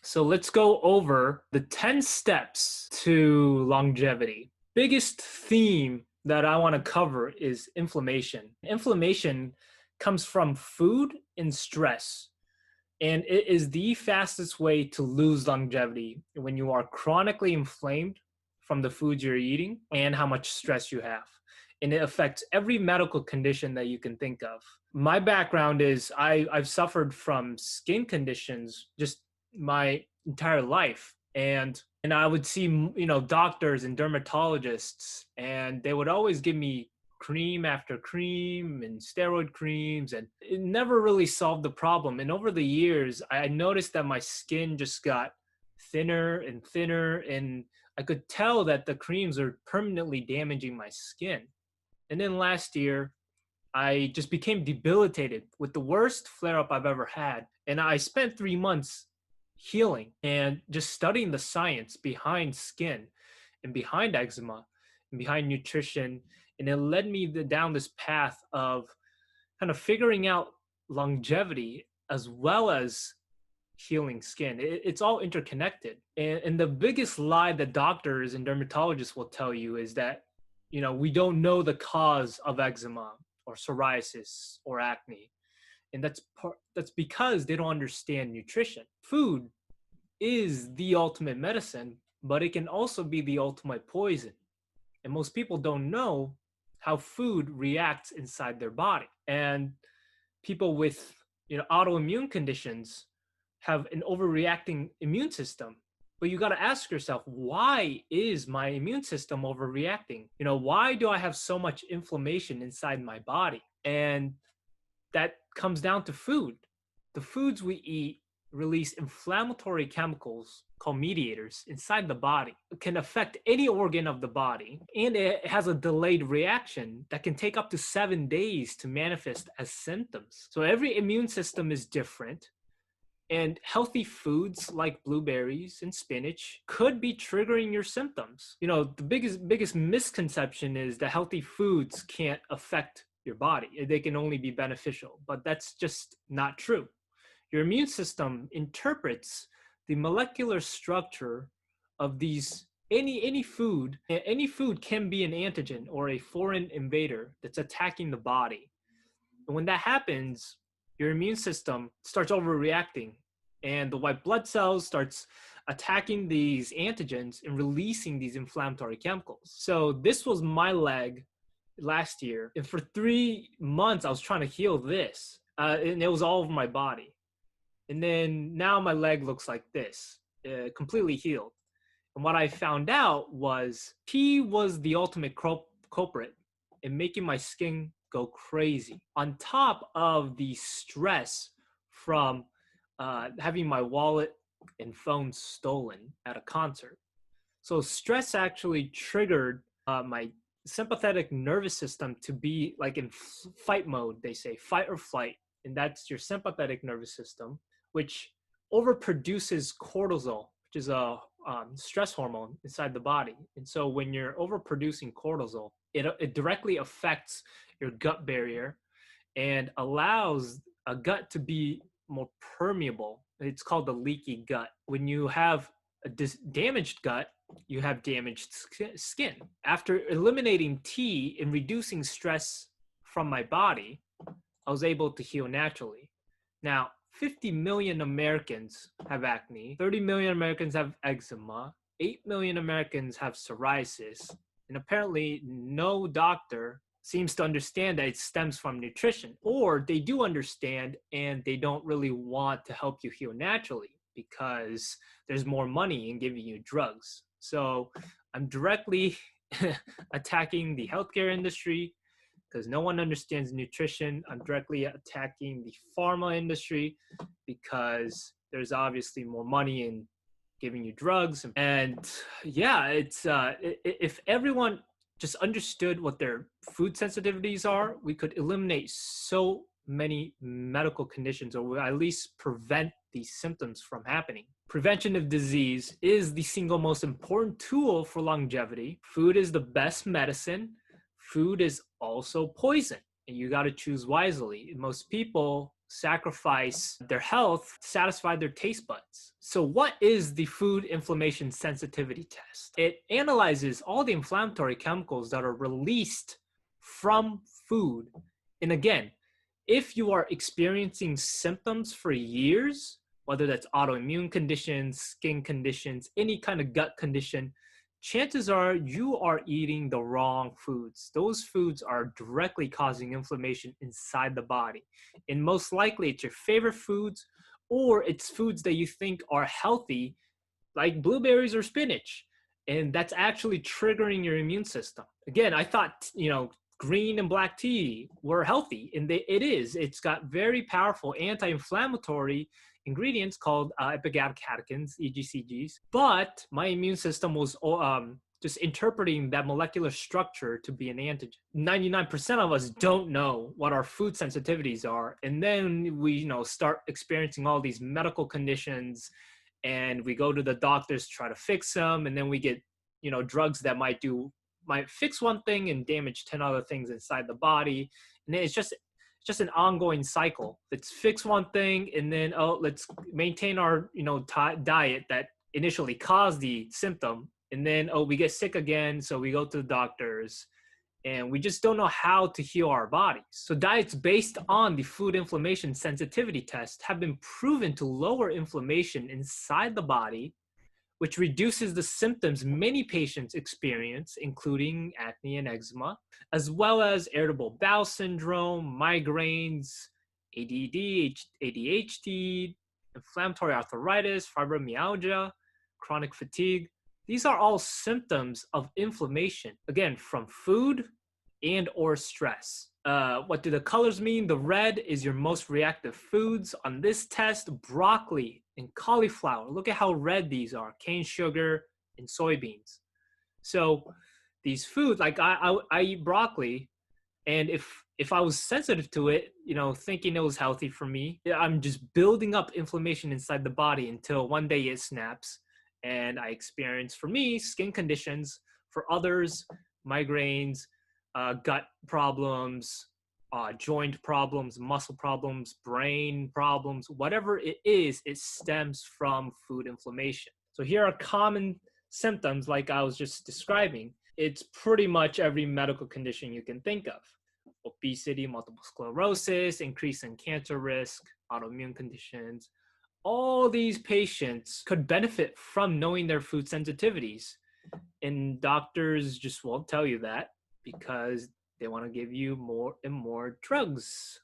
So let's go over the 10 steps to longevity. Biggest theme that I want to cover is inflammation. Inflammation comes from food and stress, and it is the fastest way to lose longevity when you are chronically inflamed from the foods you're eating and how much stress you have. And it affects every medical condition that you can think of. My background is I've suffered from skin conditions just my entire life. And I would see, doctors and dermatologists, and they would always give me cream after cream and steroid creams, and it never really solved the problem. And over the years, I noticed that my skin just got thinner and thinner, and I could tell that the creams are permanently damaging my skin. And then last year, I just became debilitated with the worst flare up I've ever had. And I spent 3 months healing and just studying the science behind skin and behind eczema and behind nutrition. And it led me down this path of kind of figuring out longevity as well as healing skin. It's all interconnected. And the biggest lie that doctors and dermatologists will tell you is that, we don't know the cause of eczema or psoriasis or acne. And that's because they don't understand nutrition. Food is the ultimate medicine, but it can also be the ultimate poison. And most people don't know how food reacts inside their body. And people with, autoimmune conditions have an overreacting immune system. But you got to ask yourself, why is my immune system overreacting? Why do I have so much inflammation inside my body? And that comes down to food. The foods we eat release inflammatory chemicals called mediators inside the body. It can affect any organ of the body, and it has a delayed reaction that can take up to 7 days to manifest as symptoms. So every immune system is different. And healthy foods like blueberries and spinach could be triggering your symptoms. The biggest misconception is that healthy foods can't affect your body. They can only be beneficial, but that's just not true. Your immune system interprets the molecular structure of these any food. Any food can be an antigen or a foreign invader that's attacking the body. And when that happens, your immune system starts overreacting, and the white blood cells starts attacking these antigens and releasing these inflammatory chemicals. So this was my leg last year, and for 3 months I was trying to heal this, and it was all over my body. And then now my leg looks like this, completely healed. And what I found out was he was the ultimate culprit in making my skin go crazy, on top of the stress from having my wallet and phone stolen at a concert. So stress actually triggered my sympathetic nervous system to be like in fight mode. They say fight or flight, and that's your sympathetic nervous system, which overproduces cortisol, which is a stress hormone inside the body. And so when you're overproducing cortisol, it directly affects your gut barrier and allows a gut to be more permeable. It's called the leaky gut. When you have a damaged gut, you have damaged skin. After eliminating tea and reducing stress from my body, I was able to heal naturally. Now, 50 million Americans have acne, 30 million Americans have eczema, 8 million Americans have psoriasis, and apparently no doctor seems to understand that it stems from nutrition, or they do understand and they don't really want to help you heal naturally because there's more money in giving you drugs. So I'm directly attacking the healthcare industry because no one understands nutrition. I'm directly attacking the pharma industry because there's obviously more money in giving you drugs. And yeah, it's if everyone just understood what their food sensitivities are, we could eliminate so many medical conditions, or at least prevent these symptoms from happening. Prevention of disease is the single most important tool for longevity. Food is the best medicine. Food is also poison, and you got to choose wisely. Most people sacrifice their health to satisfy their taste buds. So what is the food inflammation sensitivity test? It analyzes all the inflammatory chemicals that are released from food. And again, if you are experiencing symptoms for years, whether that's autoimmune conditions, skin conditions, any kind of gut condition, chances are you are eating the wrong foods. Those foods are directly causing inflammation inside the body. And most likely it's your favorite foods, or it's foods that you think are healthy, like blueberries or spinach. And that's actually triggering your immune system. Again, I thought, green and black tea were healthy, and it is. It's got very powerful anti-inflammatory ingredients called epigabcatechins, EGCGs. But my immune system was just interpreting that molecular structure to be an antigen. 99% of us don't know what our food sensitivities are, and then we, start experiencing all these medical conditions, and we go to the doctors to try to fix them, and then we get, drugs that might fix one thing and damage 10 other things inside the body. And it's just an ongoing cycle. Let's fix one thing, and then let's maintain our diet that initially caused the symptom, and then we get sick again, so we go to the doctors, and we just don't know how to heal our bodies. So diets based on the food inflammation sensitivity test have been proven to lower inflammation inside the body, which reduces the symptoms many patients experience, including acne and eczema, as well as irritable bowel syndrome, migraines, ADD, ADHD, inflammatory arthritis, fibromyalgia, chronic fatigue. These are all symptoms of inflammation, again, from food and or stress. What do the colors mean? The red is your most reactive foods. On this test, broccoli and cauliflower. Look at how red these are: cane sugar and soybeans. So these foods, like I eat broccoli, and if I was sensitive to it, thinking it was healthy for me, I'm just building up inflammation inside the body until one day it snaps, and I experience, for me, skin conditions. For others, migraines, gut problems, joint problems, muscle problems, brain problems, whatever it is, it stems from food inflammation. So here are common symptoms like I was just describing. It's pretty much every medical condition you can think of: obesity, multiple sclerosis, increase in cancer risk, autoimmune conditions. All these patients could benefit from knowing their food sensitivities, and doctors just won't tell you that because they want to give you more and more drugs.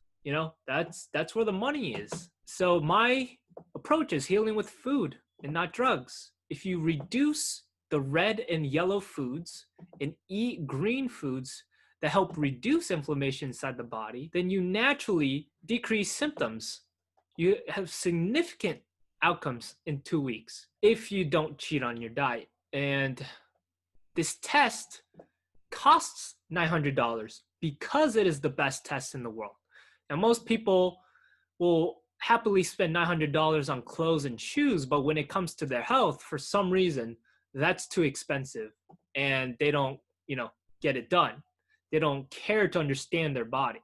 That's where the money is. So my approach is healing with food and not drugs. If you reduce the red and yellow foods and eat green foods that help reduce inflammation inside the body, then you naturally decrease symptoms. You have significant outcomes in 2 weeks if you don't cheat on your diet. And this test costs $900 because it is the best test in the world. Now, most people will happily spend $900 on clothes and shoes, but when it comes to their health, for some reason, that's too expensive, and they don't, get it done. They don't care to understand their body.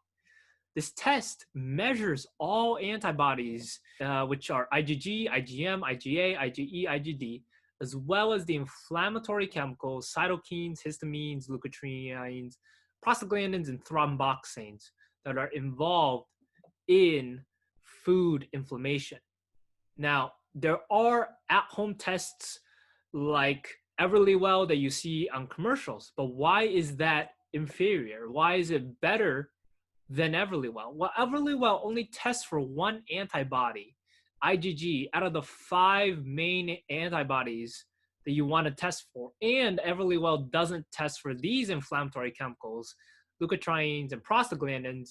This test measures all antibodies, which are IgG, IgM, IgA, IgE, IgD, as well as the inflammatory chemicals, cytokines, histamines, leukotrienes, prostaglandins, and thromboxanes that are involved in food inflammation. Now, there are at-home tests like Everlywell that you see on commercials, but why is that inferior? Why is it better than Everlywell? Well, Everlywell only tests for one antibody, IgG, out of the 5 main antibodies that you want to test for. And Everlywell doesn't test for these inflammatory chemicals, leukotrienes and prostaglandins,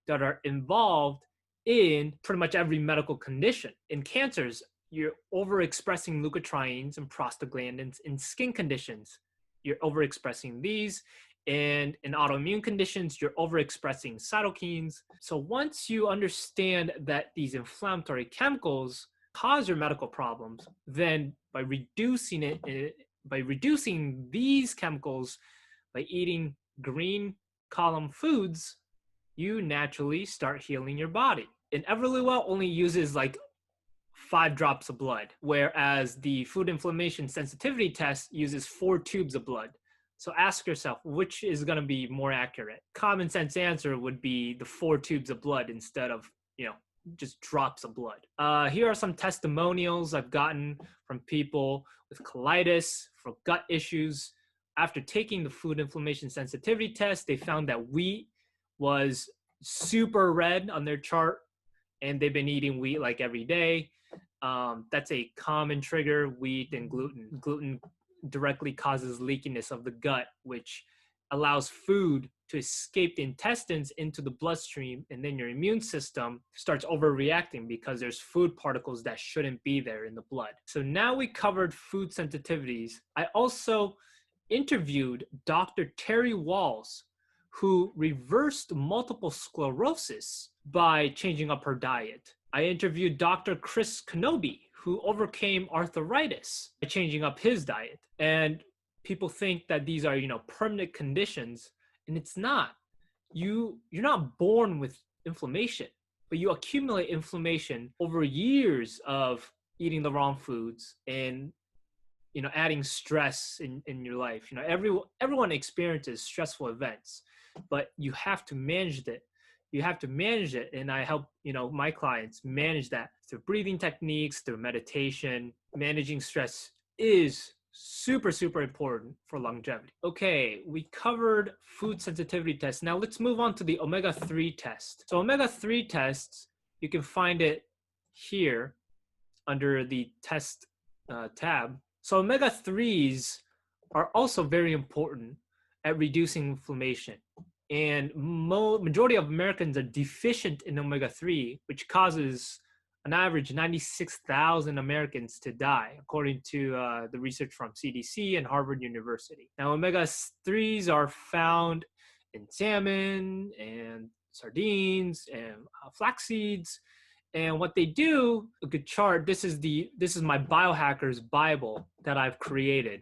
that are involved in pretty much every medical condition. In cancers, you're overexpressing leukotrienes and prostaglandins. In skin conditions, you're overexpressing these. And in autoimmune conditions, you're overexpressing cytokines. So once you understand that these inflammatory chemicals cause your medical problems, then by reducing these chemicals, by eating green column foods, you naturally start healing your body. in Everlywell only uses like 5 drops of blood, whereas the food inflammation sensitivity test uses 4 tubes of blood. So ask yourself, which is going to be more accurate? Common sense answer would be the 4 tubes of blood instead of, just drops of blood. Here are some testimonials I've gotten from people with colitis, for gut issues. After taking the food inflammation sensitivity test, they found that wheat was super red on their chart, and they've been eating wheat like every day. That's a common trigger, wheat and gluten. Gluten directly causes leakiness of the gut, which allows food to escape the intestines into the bloodstream, and then your immune system starts overreacting because there's food particles that shouldn't be there in the blood. So now we covered food sensitivities. I also interviewed Dr. Terry Walls, who reversed multiple sclerosis by changing up her diet. I interviewed Dr. Chris Kenobi, who overcame arthritis by changing up his diet. And people think that these are, permanent conditions, and it's not. You're not born with inflammation, but you accumulate inflammation over years of eating the wrong foods and adding stress in your life. Everyone experiences stressful events, but you have to manage it. And I help my clients manage that through breathing techniques, through meditation. Managing stress is super, super important for longevity. Okay, we covered food sensitivity tests. Now let's move on to the Omega3 test. So Omega3 tests, you can find it here under the test tab. So Omega3s are also very important at reducing inflammation. And majority of Americans are deficient in Omega3, which causes an average 96,000 Americans to die, according to the research from CDC and Harvard University. Now, Omega3s are found in salmon and sardines and flax seeds. And what they do, a good chart, this is my biohacker's Bible that I've created.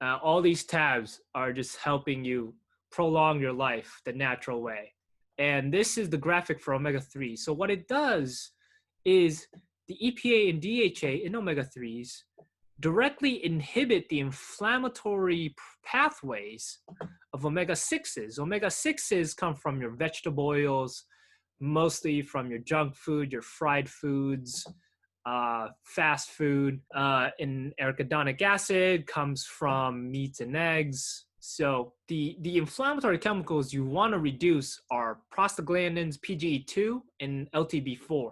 All these tabs are just helping you prolong your life the natural way. And this is the graphic for omega-3. So what it does is the EPA and DHA in omega-3s directly inhibit the inflammatory pathways of omega-6s. Omega-6s come from your vegetable oils, mostly from your junk food, your fried foods, fast food. And arachidonic acid comes from meats and eggs. So the inflammatory chemicals you want to reduce are prostaglandins, PGE2, and LTB4.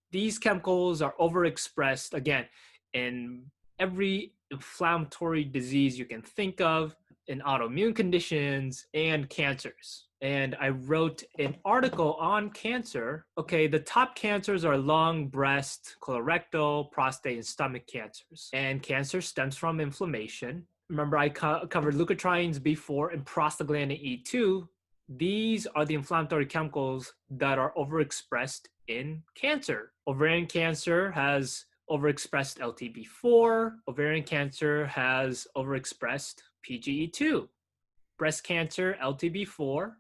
These chemicals are overexpressed, again, in every inflammatory disease you can think of, in autoimmune conditions and cancers. And I wrote an article on cancer. Okay, the top cancers are lung, breast, colorectal, prostate, and stomach cancers. And cancer stems from inflammation. Remember, I covered leukotrienes before and prostaglandin E2. These are the inflammatory chemicals that are overexpressed in cancer. Ovarian cancer has overexpressed LTB4. Ovarian cancer has overexpressed PGE2. Breast cancer, LTB4.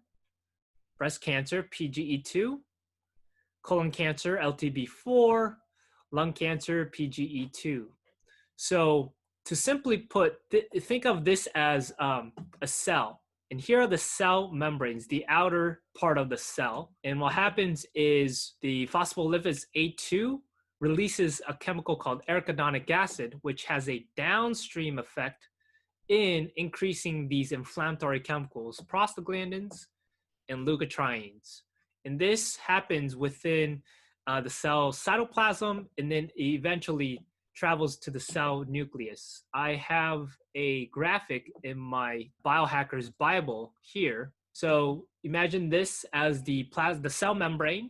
Breast cancer, PGE2. Colon cancer, LTB4. Lung cancer, PGE2. So to simply put, think of this as a cell. And here are the cell membranes, the outer part of the cell. And what happens is the phospholipase A2 releases a chemical called arachidonic acid, which has a downstream effect in increasing these inflammatory chemicals, prostaglandins and leukotrienes. And this happens within the cell cytoplasm and then eventually travels to the cell nucleus. I have a graphic in my biohacker's Bible here. So imagine this as the cell membrane,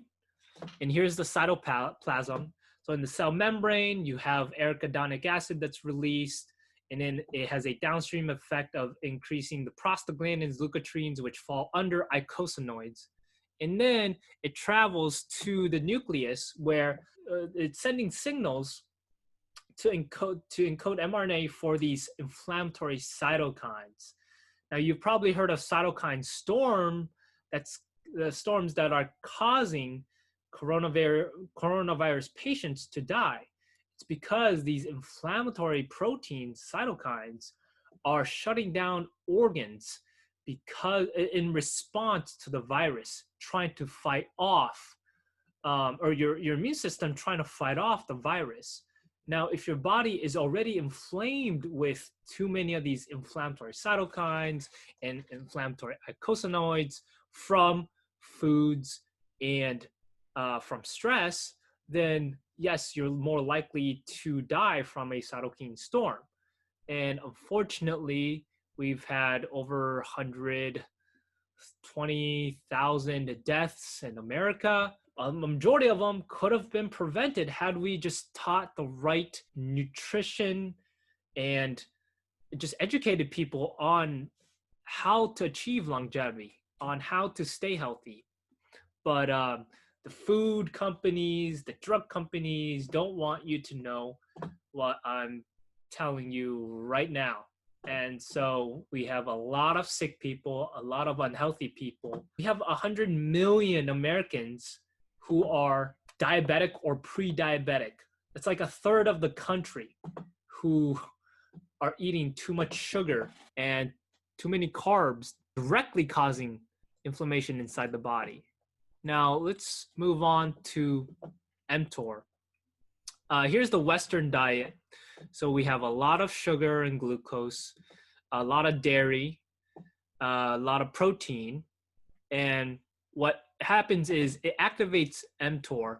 and here's the cytoplasm. So in the cell membrane, you have arachidonic acid that's released, and then it has a downstream effect of increasing the prostaglandins, leukotrienes, which fall under eicosanoids. And then it travels to the nucleus where it's sending signals to encode mRNA for these inflammatory cytokines. Now, you've probably heard of cytokine storm. That's the storms that are causing coronavirus patients to die. It's because these inflammatory proteins, cytokines, are shutting down organs because in response to the virus, trying to fight off, or your immune system trying to fight off the virus. Now, if your body is already inflamed with too many of these inflammatory cytokines and inflammatory eicosanoids from foods and from stress, then yes, you're more likely to die from a cytokine storm. And unfortunately, we've had over 120,000 deaths in America. A majority of them could have been prevented had we just taught the right nutrition and just educated people on how to achieve longevity, on how to stay healthy. But the food companies, the drug companies don't want you to know what I'm telling you right now. And so we have a lot of sick people, a lot of unhealthy people. We have 100 million Americans who are diabetic or pre-diabetic. It's like a third of the country who are eating too much sugar and too many carbs, directly causing inflammation inside the body. Now let's move on to MTOR. Here's the Western diet. So we have a lot of sugar and glucose, a lot of dairy, a lot of protein. And what happens is it activates mTOR,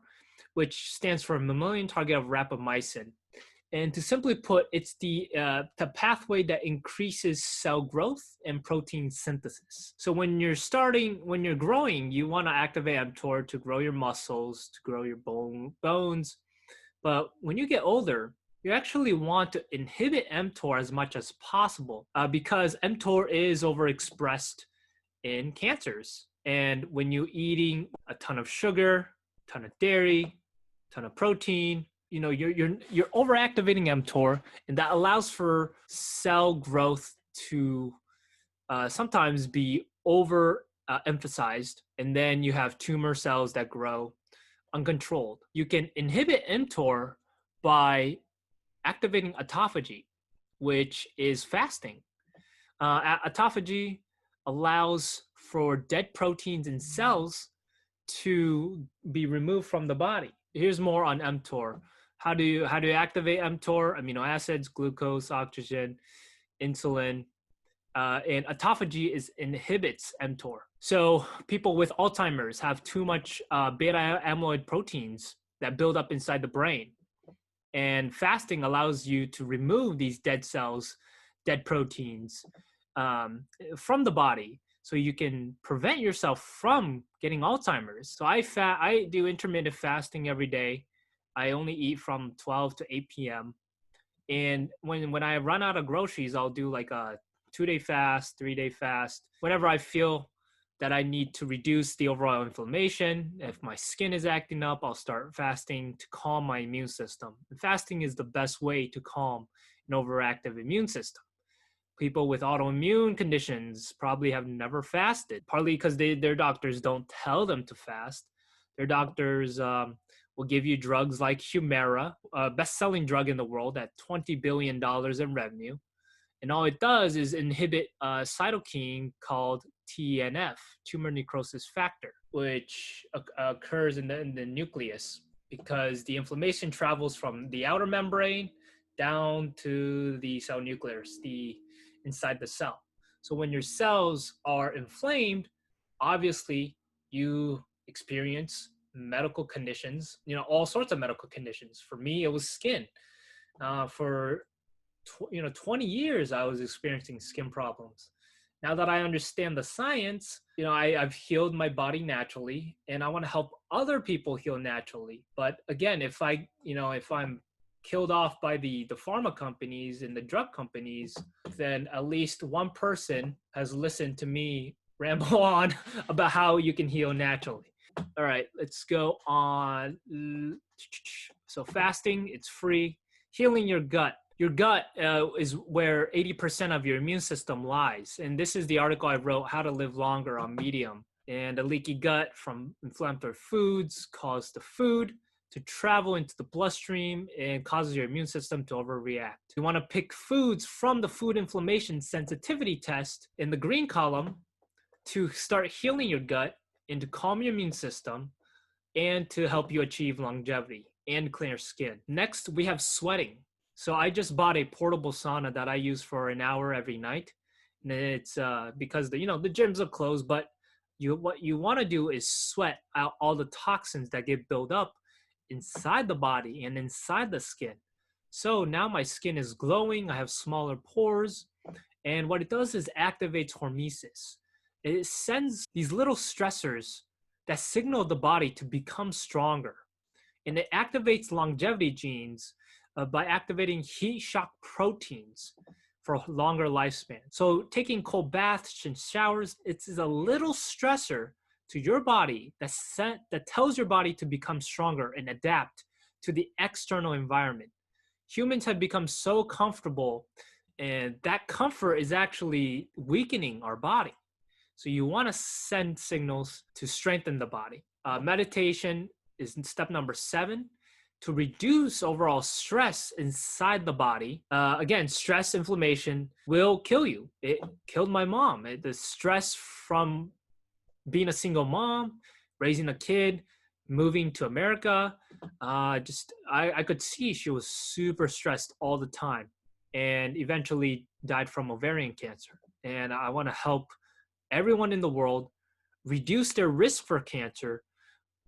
which stands for mammalian target of rapamycin. And to simply put, it's the pathway that increases cell growth and protein synthesis. So when you're growing, you want to activate mTOR to grow your muscles, to grow your bones. But when you get older, you actually want to inhibit mTOR as much as possible because mTOR is overexpressed in cancers. And when you're eating a ton of sugar, ton of dairy, ton of protein, you're overactivating mTOR, and that allows for cell growth to sometimes be emphasized, and then you have tumor cells that grow uncontrolled. You can inhibit mTOR by activating autophagy, which is fasting. Autophagy allows for dead proteins in cells to be removed from the body. Here's more on mTOR. How do you activate mTOR? Amino acids, glucose, oxygen, insulin, and autophagy inhibits mTOR. So people with Alzheimer's have too much beta amyloid proteins that build up inside the brain. And fasting allows you to remove these dead cells, dead proteins from the body, so you can prevent yourself from getting Alzheimer's. So I do intermittent fasting every day. I only eat from 12 to 8 p.m. And when I run out of groceries, I'll do like a 2-day fast, 3-day fast, whenever I feel that I need to reduce the overall inflammation. If my skin is acting up, I'll start fasting to calm my immune system. And fasting is the best way to calm an overactive immune system. People with autoimmune conditions probably have never fasted, partly because their doctors don't tell them to fast. Their doctors will give you drugs like Humira, a best-selling drug in the world at $20 billion in revenue. And all it does is inhibit a cytokine called TNF, tumor necrosis factor, which occurs in the nucleus because the inflammation travels from the outer membrane down to the cell nucleus, inside the cell. So when your cells are inflamed, obviously you experience medical conditions, all sorts of medical conditions. For me, it was skin. For 20 years, I was experiencing skin problems. Now that I understand the science, I've healed my body naturally, and I want to help other people heal naturally. But again, if I'm killed off by the pharma companies and the drug companies, then at least one person has listened to me ramble on about how you can heal naturally. All right, let's go on. So fasting, it's free. Healing your gut. Your gut is where 80% of your immune system lies. And this is the article I wrote, How to Live Longer, on Medium. And a leaky gut from inflammatory foods cause the food to travel into the bloodstream and causes your immune system to overreact. You want to pick foods from the food inflammation sensitivity test in the green column to start healing your gut and to calm your immune system and to help you achieve longevity and clear skin. Next, we have sweating. So I just bought a portable sauna that I use for an hour every night. And it's because the gyms are closed, but what you want to do is sweat out all the toxins that get built up inside the body and inside the skin. So now my skin is glowing, I have smaller pores, and what it does is activates hormesis. It sends these little stressors that signal the body to become stronger. And it activates longevity genes by activating heat shock proteins for longer lifespan. So taking cold baths and showers, it's a little stressor to your body that tells your body to become stronger and adapt to the external environment. Humans have become so comfortable, and that comfort is actually weakening our body. So you want to send signals to strengthen the body. Meditation is step number 7 to reduce overall stress inside the body. Again, stress, inflammation will kill you. It killed my mom. The stress from being a single mom, raising a kid, moving to America, I could see she was super stressed all the time and eventually died from ovarian cancer. And I want to help everyone in the world reduce their risk for cancer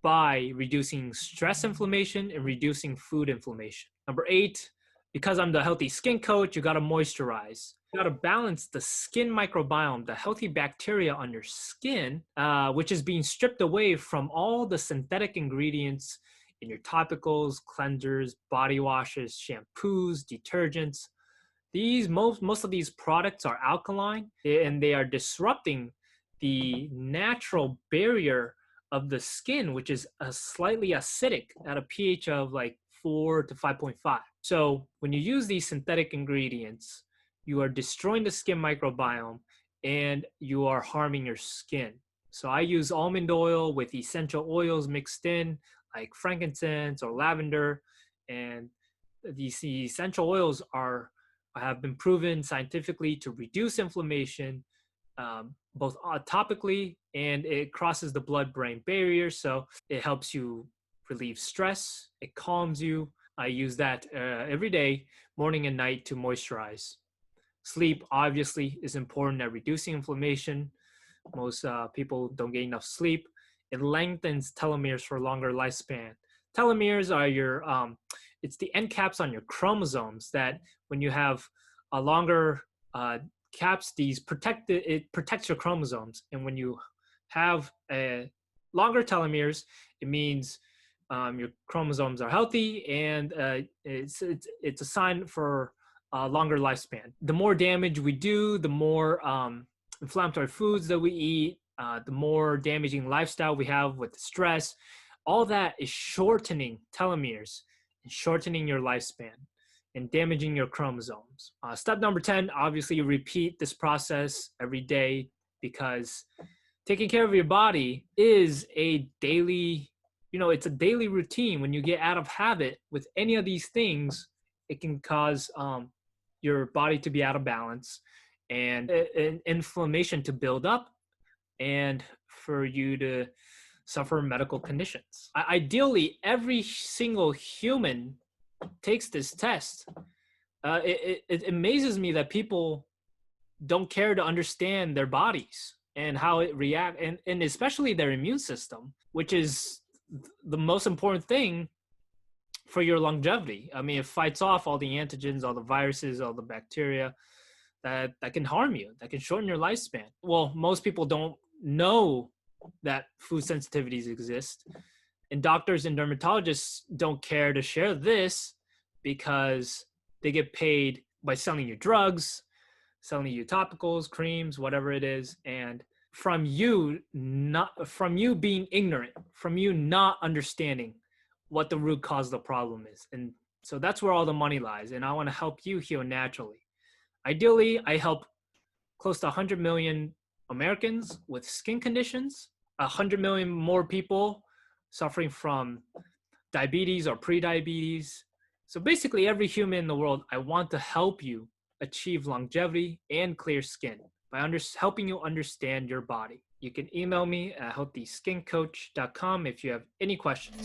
by reducing stress inflammation and reducing food inflammation. Number 8, because I'm the healthy skin coach, you got to moisturize. You got to balance the skin microbiome, the healthy bacteria on your skin, which is being stripped away from all the synthetic ingredients in your topicals, cleansers, body washes, shampoos, detergents. Most of these products are alkaline, and they are disrupting the natural barrier of the skin, which is slightly acidic at a pH of like 4 to 5.5. So when you use these synthetic ingredients, you are destroying the skin microbiome and you are harming your skin. So I use almond oil with essential oils mixed in, like frankincense or lavender, and these essential oils have been proven scientifically to reduce inflammation, both topically, and it crosses the blood-brain barrier, so it helps you relieve stress, it calms you. I use that every day, morning and night, to moisturize. Sleep obviously is important at reducing inflammation. Most people don't get enough sleep. It lengthens telomeres for longer lifespan. Telomeres are it's the end caps on your chromosomes that when you have a longer caps, it protects your chromosomes. And when you have a longer telomeres, it means your chromosomes are healthy, and it's a sign for a longer lifespan. The more damage we do, the more inflammatory foods that we eat, the more damaging lifestyle we have with stress, all that is shortening telomeres and shortening your lifespan and damaging your chromosomes. Step number 10, obviously you repeat this process every day, because taking care of your body is a daily, it's a daily routine. When you get out of habit with any of these things, it can cause your body to be out of balance and inflammation to build up and for you to suffer medical conditions. Ideally, every single human takes this test. It amazes me that people don't care to understand their bodies and how it reacts, and especially their immune system, which is the most important thing for your longevity. I mean, it fights off all the antigens, all the viruses, all the bacteria that can harm you, that can shorten your lifespan. Well, most people don't know that food sensitivities exist, and doctors and dermatologists don't care to share this because they get paid by selling you drugs, selling you topicals, creams, whatever it is, and from you being ignorant, from you not understanding what the root cause of the problem is. And so that's where all the money lies, and I want to help you heal naturally. Ideally, I help close to 100 million Americans with skin conditions, 100 million more people suffering from diabetes or pre-diabetes. So basically every human in the world, I want to help you achieve longevity and clear skin by helping you understand your body. You can email me at healthyskincoach.com if you have any questions.